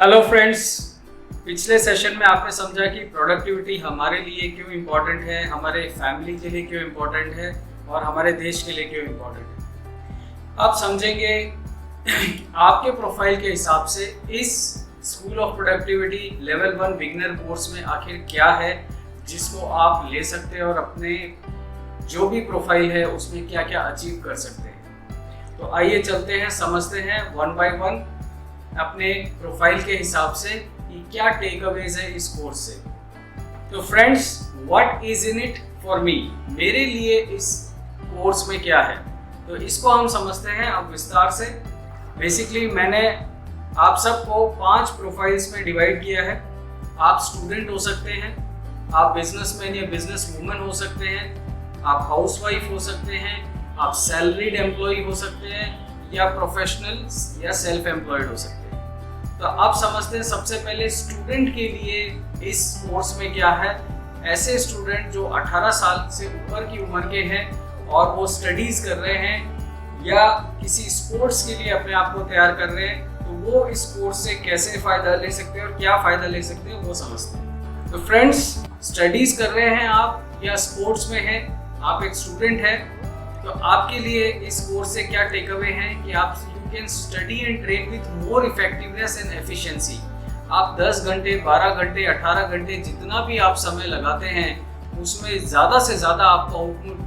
Hello friends, पिछले session में आपने समझा कि प्रोडक्टिविटी हमारे लिए क्यों इम्पोर्टेंट है, हमारे फैमिली के लिए क्यों इम्पोर्टेंट है और हमारे देश के लिए क्यों इम्पोर्टेंट है। अब समझेंगे आपके प्रोफाइल के हिसाब से इस school of productivity level 1 beginner course में आखिर क्या है जिसको आप ले सकते हैं और अपने जो भी प्रोफाइल है उसमें क्या क्या अचीव कर सकते हैं। तो आइए चलते हैं, समझते हैं वन बाय वन अपने प्रोफाइल के हिसाब से कि क्या टेक अवेज है इस कोर्स से। तो friends, what is in it for me, मेरे लिए इस कोर्स में क्या है, तो इसको हम समझते हैं अब विस्तार से। बेसिकली मैंने आप सबको 5 प्रोफाइल्स में डिवाइड किया है। आप स्टूडेंट हो सकते हैं, आप बिजनेसमैन या बिजनेस वूमन हो सकते हैं, आप हाउसवाइफ हो सकते हैं, आप सैलरीड एम्प्लॉय हो सकते हैं या प्रोफेशनल या सेल्फ एम्प्लॉयड हो सकते हैं। तो अब समझते हैं सबसे पहले स्टूडेंट के लिए इस कोर्स में क्या है। ऐसे स्टूडेंट जो 18 साल से ऊपर की उम्र के हैं और वो स्टडीज कर रहे हैं या किसी स्पोर्ट्स के लिए अपने आप को तैयार कर रहे हैं, तो वो इस कोर्स से कैसे फ़ायदा ले सकते हैं और क्या फ़ायदा ले सकते हैं वो समझते हैं। तो फ्रेंड्स, स्टडीज कर रहे हैं आप या स्पोर्ट्स में हैं, आप एक स्टूडेंट हैं, तो आपके लिए इस कोर्स से क्या टेक अवे है कि आप you can study and train with more effectiveness and efficiency. आप 10 घंटे, 12 घंटे, 18 घंटे जितना भी आप समय लगाते हैं उसमें ज़्यादा से ज़्यादा आपको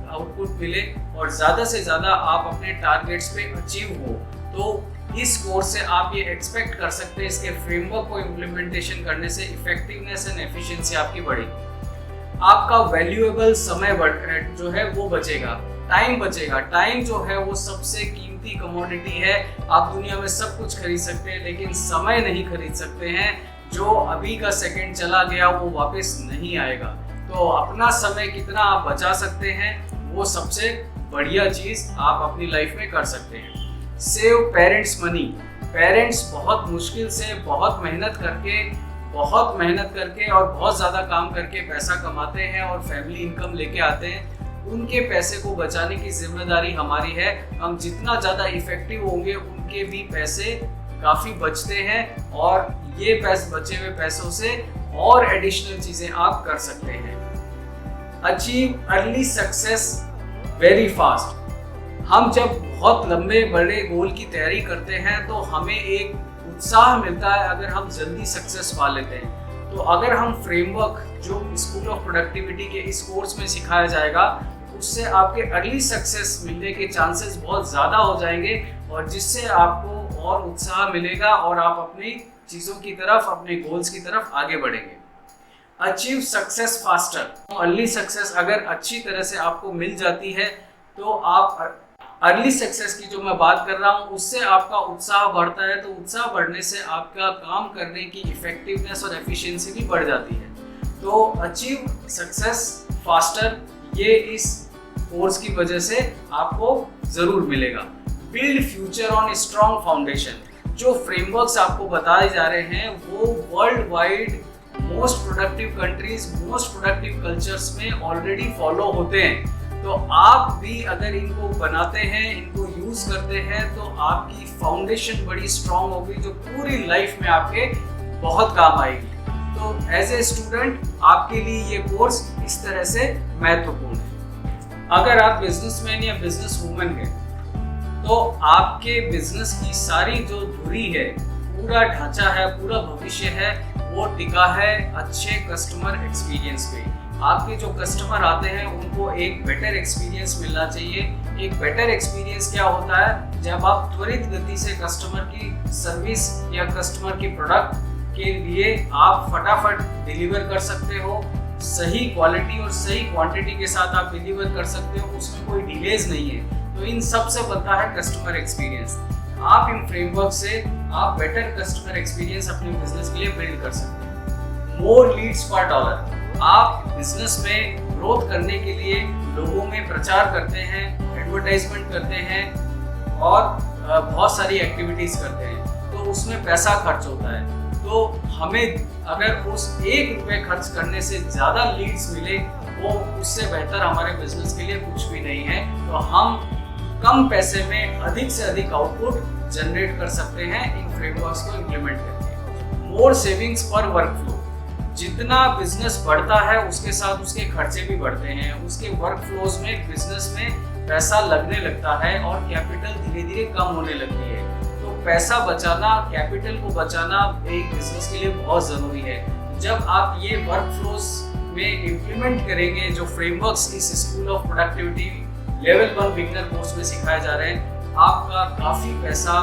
आउटपुट मिले और ज़्यादा से ज़्यादा आप अपने टारगेट्स पे अचीव हो। तो इस कोर्स से आप ये एक्सपेक्ट कर सकते हैं इसके फ्रेमवर्क को इम्प्लीमेंटेशन करने से इफेक्टिवनेस एंड एफिशिएंसी आपकी बढ़ेगी। आपका वैल्यूएबल समय जो है वो बचेगा, टाइम बचेगा। टाइम जो है वो सबसे कीमती कमोडिटी है। आप दुनिया में सब कुछ खरीद सकते हैं लेकिन समय नहीं खरीद सकते हैं। जो अभी का सेकंड चला गया वो वापस नहीं आएगा। तो अपना समय कितना आप बचा सकते हैं वो सबसे बढ़िया चीज़ आप अपनी लाइफ में कर सकते हैं। Save parents money. पेरेंट्स बहुत मुश्किल से बहुत मेहनत करके और बहुत ज़्यादा काम करके पैसा कमाते हैं और फैमिली इनकम लेके आते हैं। उनके पैसे को बचाने की जिम्मेदारी हमारी है। हम जितना ज़्यादा इफेक्टिव होंगे उनके भी पैसे काफ़ी बचते हैं और ये बचे हुए पैसों से और एडिशनल चीज़ें आप कर सकते हैं। Achieve early success very fast. हम जब बहुत लंबे बड़े गोल की तैयारी करते हैं तो हमें एक उत्साह मिलता है अगर हम जल्दी सक्सेस पा लेते हैं। तो अगर हम फ्रेमवर्क जो स्कूल ऑफ प्रोडक्टिविटी के इस कोर्स में सिखाया जाएगा उससे आपके अर्ली सक्सेस मिलने के चांसेस बहुत ज़्यादा हो जाएंगे और जिससे आपको और उत्साह मिलेगा और आप अपनी चीज़ों की तरफ, अपने गोल्स की तरफ आगे बढ़ेंगे। Achieve success faster. Early success अगर अच्छी तरह से आपको मिल जाती है तो आप अर्ली सक्सेस की जो मैं बात कर रहा हूँ उससे आपका उत्साह बढ़ता है। तो उत्साह बढ़ने से आपका काम करने की इफेक्टिवनेस और एफिशिएंसी भी बढ़ जाती है। तो अचीव सक्सेस फास्टर ये इस कोर्स की वजह से आपको ज़रूर मिलेगा। Build future on strong foundation. जो फ्रेमवर्क्स आपको बताए जा रहे हैं वो world wide most productive countries, most productive cultures में ऑलरेडी फॉलो होते हैं। तो आप भी अगर इनको बनाते हैं, इनको यूज करते हैं तो आपकी फाउंडेशन बड़ी स्ट्रांग होगी जो पूरी लाइफ में आपके बहुत काम आएगी। तो एज ए स्टूडेंट आपके लिए ये कोर्स इस तरह से महत्वपूर्ण है। अगर आप बिजनेसमैन या बिजनेस वूमन हैं तो आपके बिजनेस की सारी जो धुरी है, पूरा ढांचा है, पूरा भविष्य है, वो टिका है अच्छे कस्टमर एक्सपीरियंस पे। आपके जो कस्टमर आते हैं उनको एक बेटर एक्सपीरियंस मिलना चाहिए। एक बेटर एक्सपीरियंस क्या होता है? जब आप त्वरित गति से कस्टमर की सर्विस या कस्टमर की प्रोडक्ट के लिए आप फटाफट डिलीवर कर सकते हो, सही क्वालिटी और सही क्वांटिटी के साथ आप डिलीवर कर सकते हो, उसमें कोई डिलेज नहीं है। तो इन सब से बनता है कस्टमर एक्सपीरियंस। आप इन फ्रेमवर्क से आप बेटर कस्टमर एक्सपीरियंस अपने बिजनेस के लिए बिल्ड कर सकते हैं। मोर लीड्स पर डॉलर। आप बिजनेस में ग्रोथ करने के लिए लोगों में प्रचार करते हैं, एडवर्टाइजमेंट करते हैं और बहुत सारी एक्टिविटीज करते हैं, तो उसमें पैसा खर्च होता है। तो हमें अगर उस 1 रुपये खर्च करने से ज़्यादा लीड्स मिले वो उससे बेहतर हमारे बिजनेस के लिए कुछ भी नहीं है। तो हम कम पैसे में अधिक से अधिक आउटपुट जनरेट कर सकते हैं इन फ्रेमवर्क्स को इम्प्लीमेंट करके। मोर सेविंग्स पर वर्क फ्लो। जितना बिजनेस बढ़ता है उसके साथ उसके खर्चे भी बढ़ते हैं, उसके वर्क फ्लोज में बिजनेस में पैसा लगने लगता है और कैपिटल धीरे धीरे कम होने लगती है। तो पैसा बचाना, कैपिटल को बचाना एक बिजनेस के लिए बहुत ज़रूरी है। जब आप ये वर्क फ्लोज में इम्प्लीमेंट करेंगे जो फ्रेमवर्क्स इस school of productivity level 1 beginner course में सिखाए जा रहे हैं, आपका काफ़ी पैसा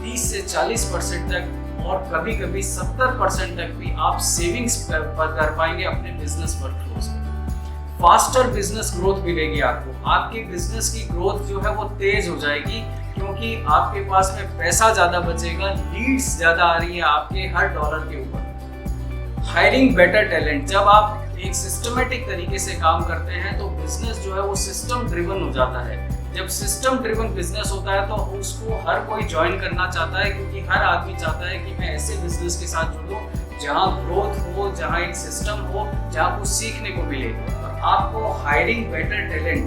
30 से 40% तक और कभी कभी 70% तक भी आप सेविंग्स कर पाएंगे अपने बिजनेस वर्कफ्लोज में। फास्टर बिजनेस ग्रोथ मिलेगी आपको, आपकी बिजनेस की ग्रोथ जो है वो तेज हो जाएगी क्योंकि आपके पास में पैसा ज़्यादा बचेगा, लीड्स ज़्यादा आ रही है आपके हर डॉलर के ऊपर। हायरिंग बेटर टैलेंट, जब आप एक सिस्टमेटिक तरीके से काम करते हैं तो बिजनेस जो है वो सिस्टम ड्रिवन हो जाता है। जब सिस्टम ड्रिवन बिजनेस होता है तो उसको हर कोई ज्वाइन करना चाहता है क्योंकि हर आदमी चाहता है कि मैं ऐसे बिजनेस के साथ जुड़ूं जहां ग्रोथ हो, जहां एक सिस्टम हो, जहां कुछ सीखने को मिले। और आपको हायरिंग बेटर टैलेंट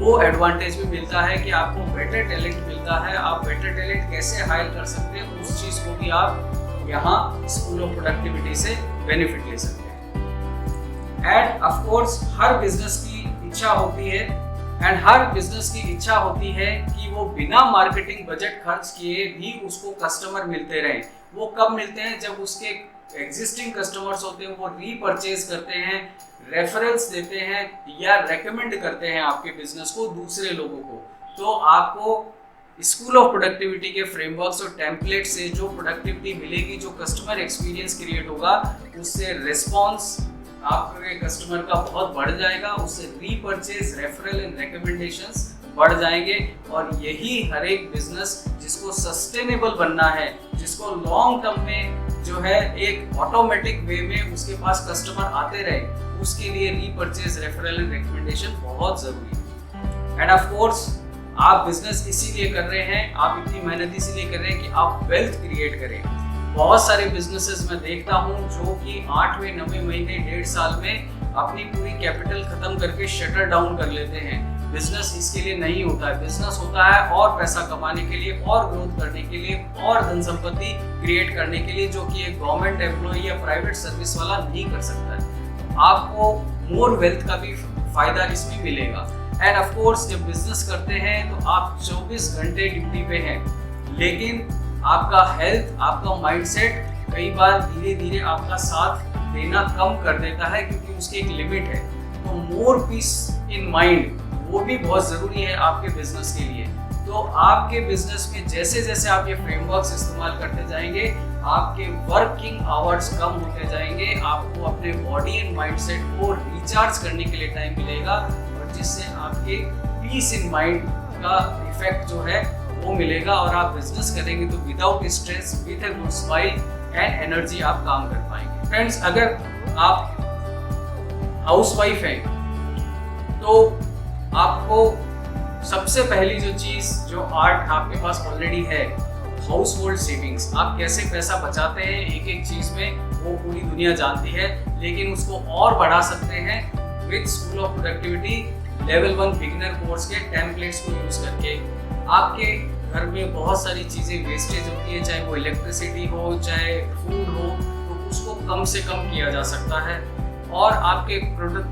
वो एडवांटेज भी मिलता है कि आपको बेटर टैलेंट मिलता है। आप बेटर टैलेंट कैसे हायर कर सकते हैं उस चीज़ को भी आप यहाँ स्कूल ऑफ प्रोडक्टिविटी से बेनिफिट ले सकते हैं। End of course her business की इच्छा होती है कि वो बिना मार्केटिंग बजट खर्च किए भी उसको कस्टमर मिलते रहें। वो कब मिलते हैं? जब उसके एग्जिस्टिंग कस्टमर्स होते हैं वो रीपरचेज करते हैं, रेफरल्स देते हैं या रेकमेंड करते हैं आपके बिजनेस को दूसरे लोगों को। तो आपको स्कूल ऑफ प्रोडक्टिविटी के फ्रेमवर्क्स और टेम्पलेट से जो प्रोडक्टिविटी मिलेगी, जो कस्टमर एक्सपीरियंस क्रिएट होगा, उससे रिस्पॉन्स आपके कस्टमर का बहुत बढ़ जाएगा, उससे रीपरचेज, रेफरल एंड रिकमेंडेशंस बढ़ जाएंगे। और यही हर एक बिजनेस जिसको सस्टेनेबल बनना है, जिसको लॉन्ग टर्म में जो है एक ऑटोमेटिक वे में उसके पास कस्टमर आते रहे, उसके लिए रीपरचेज, रेफरल एंड रिकमेंडेशन बहुत जरूरी है। एंड ऑफ कोर्स आप बिजनेस इसीलिए कर रहे हैं, आप इतनी मेहनत इसीलिए कर रहे हैं कि आप वेल्थ क्रिएट करें। बहुत सारे बिजनेसेस मैं देखता हूँ जो कि 8वें 9वें महीने 1.5 साल में अपनी पूरी कैपिटल खत्म करके शटर डाउन कर लेते हैं। बिजनेस इसके लिए नहीं होता है। बिजनेस होता है और पैसा कमाने के लिए, और ग्रोथ करने के लिए, और धन संपत्ति क्रिएट करने के लिए, जो कि एक गवर्नमेंट एम्प्लॉय या प्राइवेट सर्विस वाला नहीं कर सकता है। आपको मोर वेल्थ का भी फायदा इसमें मिलेगा। एंड ऑफ कोर्स जब बिजनेस करते हैं तो आप 24 घंटे ड्यूटी पे हैं, लेकिन आपका हेल्थ, आपका माइंडसेट कई बार धीरे धीरे आपका साथ देना कम कर देता है क्योंकि उसकी एक लिमिट है। तो मोर पीस इन माइंड वो भी बहुत ज़रूरी है आपके बिजनेस के लिए। तो आपके बिजनेस में जैसे जैसे आप ये फ्रेमवर्क्स इस्तेमाल करते जाएंगे, आपके वर्किंग आवर्स कम होते जाएंगे, आपको अपने बॉडी एंड माइंडसेट को रिचार्ज करने के लिए टाइम मिलेगा, और जिससे आपके पीस इन माइंड का इफेक्ट जो है वो मिलेगा, और आप बिजनेस करेंगे तो without stress, with a good smile and energy आप काम कर पाएंगे। फ्रेंड्स, अगर आप हाउसवाइफ हैं तो आपको सबसे पहली जो चीज़, जो आर्ट आपके पास ऑलरेडी है, हाउस होल्ड सेविंग्स, आप कैसे पैसा बचाते हैं एक एक चीज़ में, वो पूरी दुनिया जानती है, लेकिन उसको और बढ़ा सकते हैं with school of productivity level 1 beginner course के टेम्पलेट्स को यूज़ करके। आपके घर में बहुत सारी चीज़ें वेस्टेज होती है, चाहे वो इलेक्ट्रिसिटी हो, चाहे फूड हो, तो उसको कम से कम किया जा सकता है। और आपके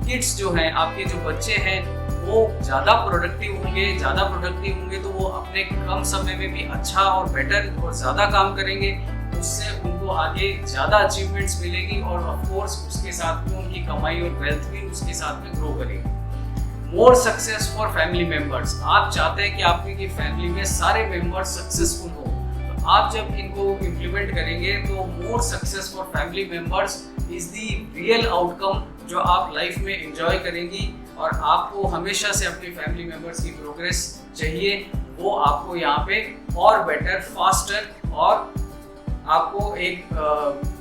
किड्स जो हैं, आपके जो बच्चे हैं, वो ज़्यादा प्रोडक्टिव होंगे तो वो अपने कम समय में भी अच्छा और बेटर और ज़्यादा काम करेंगे। उससे उनको आगे ज़्यादा अचीवमेंट्स मिलेगी, और ऑफ कोर्स उसके साथ में उनकी कमाई और वेल्थ भी उसके साथ में ग्रो करेगी। More success for family members, आप चाहते हैं कि आपकी फैमिली में सारे मेंबर्स सक्सेसफुल हो, तो आप जब इनको इम्प्लीमेंट करेंगे तो more success for family members is the real outcome जो आप लाइफ में एंजॉय करेंगी। और आपको हमेशा से अपनी फैमिली मेंबर्स की प्रोग्रेस चाहिए, वो आपको यहाँ पे और बेटर, फास्टर, और आपको एक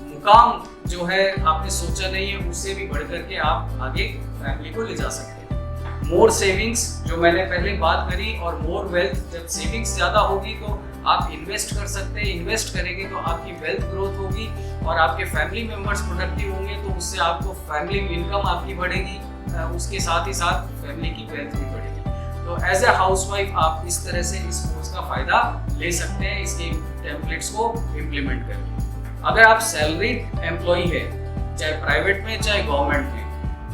मुकाम जो है आपने सोचा नहीं है उससे भी बढ़ करके आप आगे फैमिली को ले जा सकते हैं। मोर सेविंग्स जो मैंने पहले बात करी, और मोर वेल्थ, जब सेविंग्स ज़्यादा होगी तो आप इन्वेस्ट कर सकते हैं, इन्वेस्ट करेंगे तो आपकी वेल्थ ग्रोथ होगी, और आपके फैमिली मेंबर्स प्रोडक्टिव होंगे तो उससे आपको फैमिली इनकम आपकी बढ़ेगी, उसके साथ ही साथ फैमिली की वेल्थ भी बढ़ेगी। तो एज ए हाउसवाइफ आप इस तरह से इस कोर्स का फ़ायदा ले सकते हैं, इसके टेम्पलेट्स को इम्प्लीमेंट करके। अगर आप सैलरीड एम्प्लॉई है, चाहे प्राइवेट में चाहे गवर्नमेंट में,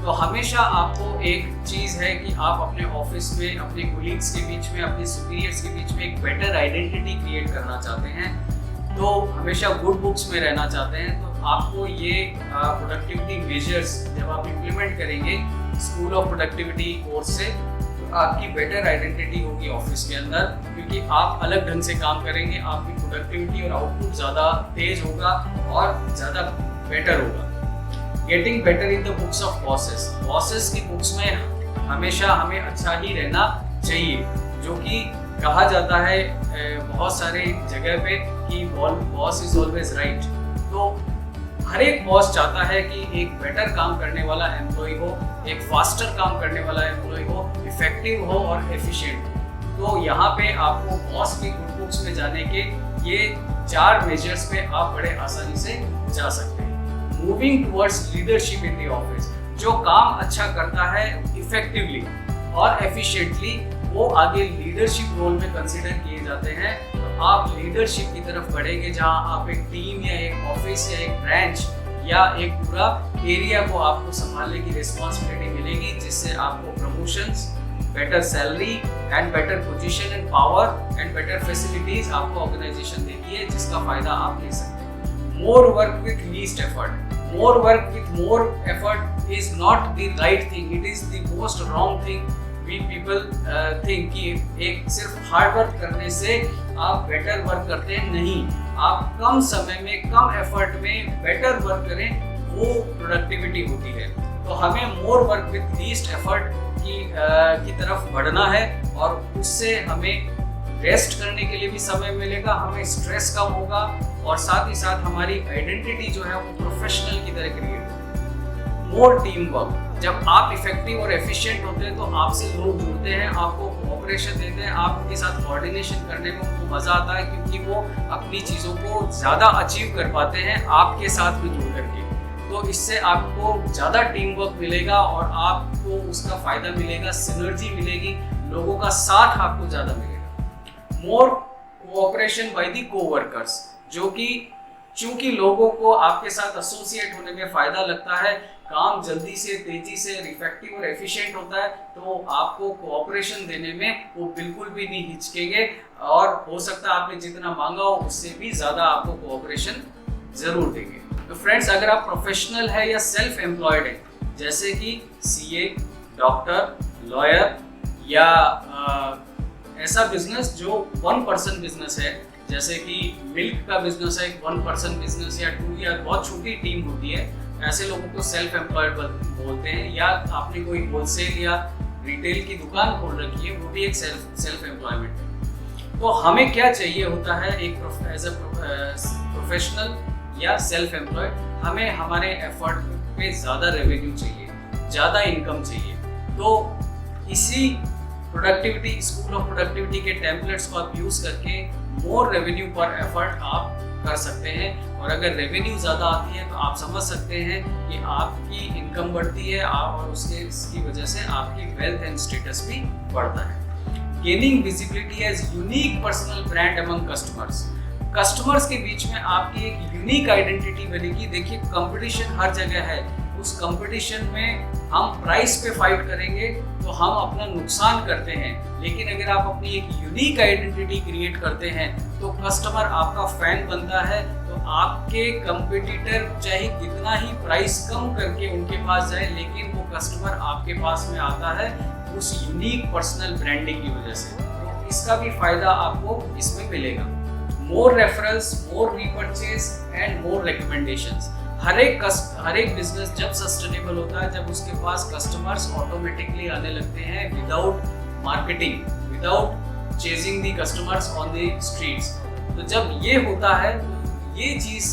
तो हमेशा आपको एक चीज़ है कि आप अपने ऑफिस में, अपने कोलीग्स के बीच में, अपने सुपीरियर्स के बीच में एक बेटर आइडेंटिटी क्रिएट करना चाहते हैं, तो हमेशा गुड बुक्स में रहना चाहते हैं, तो आपको ये प्रोडक्टिविटी मेजर्स जब आप इम्प्लीमेंट करेंगे स्कूल ऑफ प्रोडक्टिविटी कोर्स से, तो आपकी बेटर आइडेंटिटी होगी ऑफिस के अंदर, क्योंकि आप अलग ढंग से काम करेंगे, आपकी प्रोडक्टिविटी और आउटपुट ज़्यादा तेज होगा और ज़्यादा बेटर होगा। Getting better in the books of bosses, bosses की बुक्स में हमेशा हमें अच्छा ही रहना चाहिए, जो कि कहा जाता है बहुत सारे जगह पे कि बॉस इज ऑलवेज राइट। तो हर एक बॉस चाहता है कि एक बेटर काम करने वाला एम्प्लॉय हो, एक फास्टर काम करने वाला एम्प्लॉय हो, इफेक्टिव हो और एफिशिएंट हो। तो यहाँ पे आपको बॉस की गुड बुक्स में जाने के ये 4 मेजर्स पे आप बड़े आसानी से जा सकते हैं। Moving towards leadership in the office, जो काम अच्छा करता है इफेक्टिवली और एफिशिएंटली, वो आगे लीडरशिप रोल में कंसीडर किए जाते हैं। तो आप लीडरशिप की तरफ बढ़ेंगे, जहां आप एक टीम या एक ऑफिस या एक ब्रांच या एक पूरा एरिया को आपको संभालने की रिस्पॉन्सिबिलिटी मिलेगी, जिससे आपको promotions, better salary and better position and power and better facilities आपको ऑर्गेनाइजेशन देती है, जिसका फायदा आप ले सकते हैं। More work with least effort, more work with more effort is not the right thing, it is the most wrong thing we people think कि एक सिर्फ हार्ड वर्क करने से आप बेटर वर्क करते हैं, नहीं, आप कम समय में कम एफर्ट में बेटर वर्क करें, वो प्रोडक्टिविटी होती है। तो हमें more work with least effort की तरफ बढ़ना है, और उससे हमें रेस्ट करने के लिए भी समय मिलेगा, हमें स्ट्रेस कम होगा, और साथ ही साथ हमारी आइडेंटिटी जो है वो प्रोफेशनल की तरह क्रिएट होगी। मोर टीम वर्क, जब आप इफेक्टिव और एफिशिएंट होते हैं तो आपसे लोग जुड़ते हैं, आपको कोऑपरेशन देते हैं, आपके साथ कोऑर्डिनेशन करने में उनको मजा आता है, क्योंकि वो अपनी चीज़ों को ज़्यादा अचीव कर पाते हैं आपके साथ में जुड़ करके। तो इससे आपको ज़्यादा टीम वर्क मिलेगा और आपको उसका फायदा मिलेगा, सिनर्जी मिलेगी, लोगों का साथ आपको ज़्यादा मिलेगा। मोर कोऑपरेशन बाय द कोवर्कर्स, जो कि चूंकि लोगों को आपके साथ एसोसिएट होने में फायदा लगता है, काम जल्दी से, तेजी से, इफेक्टिव और एफिशिएंट होता है, तो आपको कोऑपरेशन देने में वो बिल्कुल भी नहीं हिचकेंगे, और हो सकता है आपने जितना मांगा हो उससे भी ज़्यादा आपको कोऑपरेशन जरूर देंगे। तो फ्रेंड्स, अगर आप प्रोफेशनल है या सेल्फ एम्प्लॉयड है, जैसे कि सीए, डॉक्टर, लॉयर, या ऐसा बिजनेस जो 1 पर्सन बिजनेस है, जैसे कि मिल्क का बिजनेस है, 1 पर्सन बिजनेस, या 2 या बहुत छोटी टीम होती है, ऐसे लोगों को सेल्फ एम्प्लॉयड बोलते हैं। या आपने कोई होलसेल या रिटेल की दुकान खोल रखी है, वो भी एक सेल्फ एम्प्लॉयमेंट है। तो हमें क्या चाहिए होता है एक एज अ प्रोफेशनल या सेल्फ एम्प्लॉयड, हमें हमारे एफर्ट पे ज़्यादा रेवेन्यू चाहिए, ज़्यादा इनकम चाहिए। तो इसी प्रोडक्टिविटी, स्कूल ऑफ प्रोडक्टिविटी के टेम्पलेट्स को आप यूज़ करके मोर रेवेन्यू पर एफर्ट आप कर सकते हैं। और अगर रेवेन्यू ज़्यादा आती है तो आप समझ सकते हैं कि आपकी इनकम बढ़ती है, और इसकी वजह से आपकी वेल्थ एंड स्टेटस भी बढ़ता है। Gaining visibility as unique personal brand among customers, customers के बीच में आपकी एक यूनिक आइडेंटिटी बनेगी। देखिए, कंपटीशन हर जगह है, उस कंपटीशन में हम प्राइस पे फाइट करेंगे तो हम अपना नुकसान करते हैं, लेकिन अगर आप अपनी एक यूनिक आइडेंटिटी क्रिएट करते हैं तो कस्टमर आपका फैन बनता है। तो आपके कंपटीटर चाहे कितना ही प्राइस कम करके उनके पास जाए, लेकिन वो कस्टमर आपके पास में आता है उस यूनिक पर्सनल ब्रांडिंग की वजह से। तो इसका भी फायदा आपको इसमें मिलेगा। More referrals, more repurchase and more recommendations. हर एक बिजनेस जब सस्टेनेबल होता है, जब उसके पास कस्टमर्स ऑटोमेटिकली आने लगते हैं without marketing, without chasing the customers on the streets. तो जब ये होता है तो ये चीज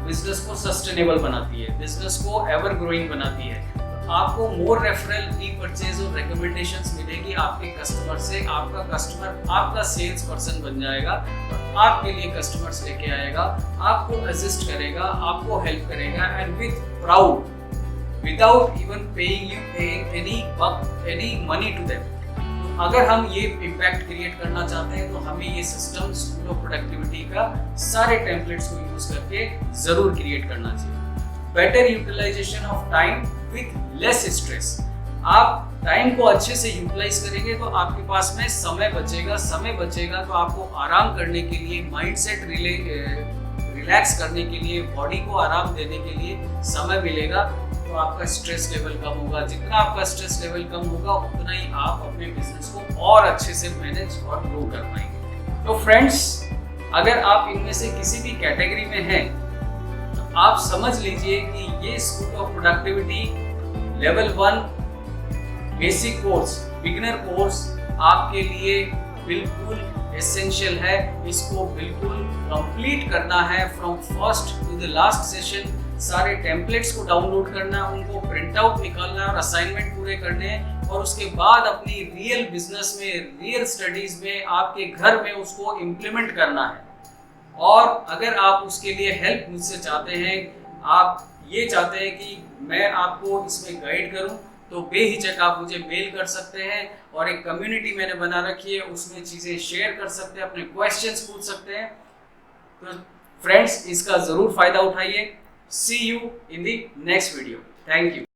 बिजनेस को सस्टेनेबल बनाती है, बिजनेस को एवर ग्रोइंग बनाती है। तो आपको मोर रेफरल, रीपरचेज और रिकमेंडेशंस मिलेगी आपके कस्टमर से। आपका कस्टमर आपका सेल्स पर्सन बन जाएगा और आपके लिए कस्टमर्स लेके आएगा, आपको असिस्ट करेगा, आपको हेल्प करेगा, and with proud, without even paying you any money to them. तो अगर हम ये इम्पैक्ट क्रिएट करना चाहते हैं तो हमें ये सिस्टम स्कूल ऑफ प्रोडक्टिविटी का सारे टेम्पलेट्स को यूज करके जरूर क्रिएट करना चाहिए। Better utilization of time with less stress. आप टाइम को अच्छे से यूटिलाइज करेंगे तो आपके पास में समय बचेगा तो आपको आराम करने के लिए, माइंडसेट रिलैक्स करने के लिए, बॉडी को आराम देने के लिए समय मिलेगा, तो आपका स्ट्रेस लेवल कम होगा। जितना आपका स्ट्रेस लेवल कम होगा उतना ही आप अपने बिजनेस को और अच्छे से मैनेज और ग्रो कर पाएंगे। तो फ्रेंड्स, अगर आप इनमें से किसी भी कैटेगरी में हैं तो आप समझ लीजिए कि ये school of productivity level 1 basic course, beginner course आपके लिए बिल्कुल एसेंशियल है। इसको बिल्कुल कंप्लीट करना है from first to the last session. सारे टेम्पलेट्स को डाउनलोड करना है, उनको प्रिंट आउट निकालना है और असाइनमेंट पूरे करने हैं, और उसके बाद अपनी रियल बिजनेस में, रियल स्टडीज में, आपके घर में उसको इम्प्लीमेंट करना है। और अगर आप उसके लिए हेल्प मुझसे चाहते हैं, आप ये चाहते हैं कि मैं आपको इसमें गाइड करूं, तो बेहिचक आप मुझे मेल कर सकते हैं, और एक कम्युनिटी मैंने बना रखी है, उसमें चीज़ें शेयर कर सकते हैं, अपने क्वेश्चंस पूछ सकते हैं। तो फ्रेंड्स, इसका ज़रूर फ़ायदा उठाइए। See you in the next video. Thank you.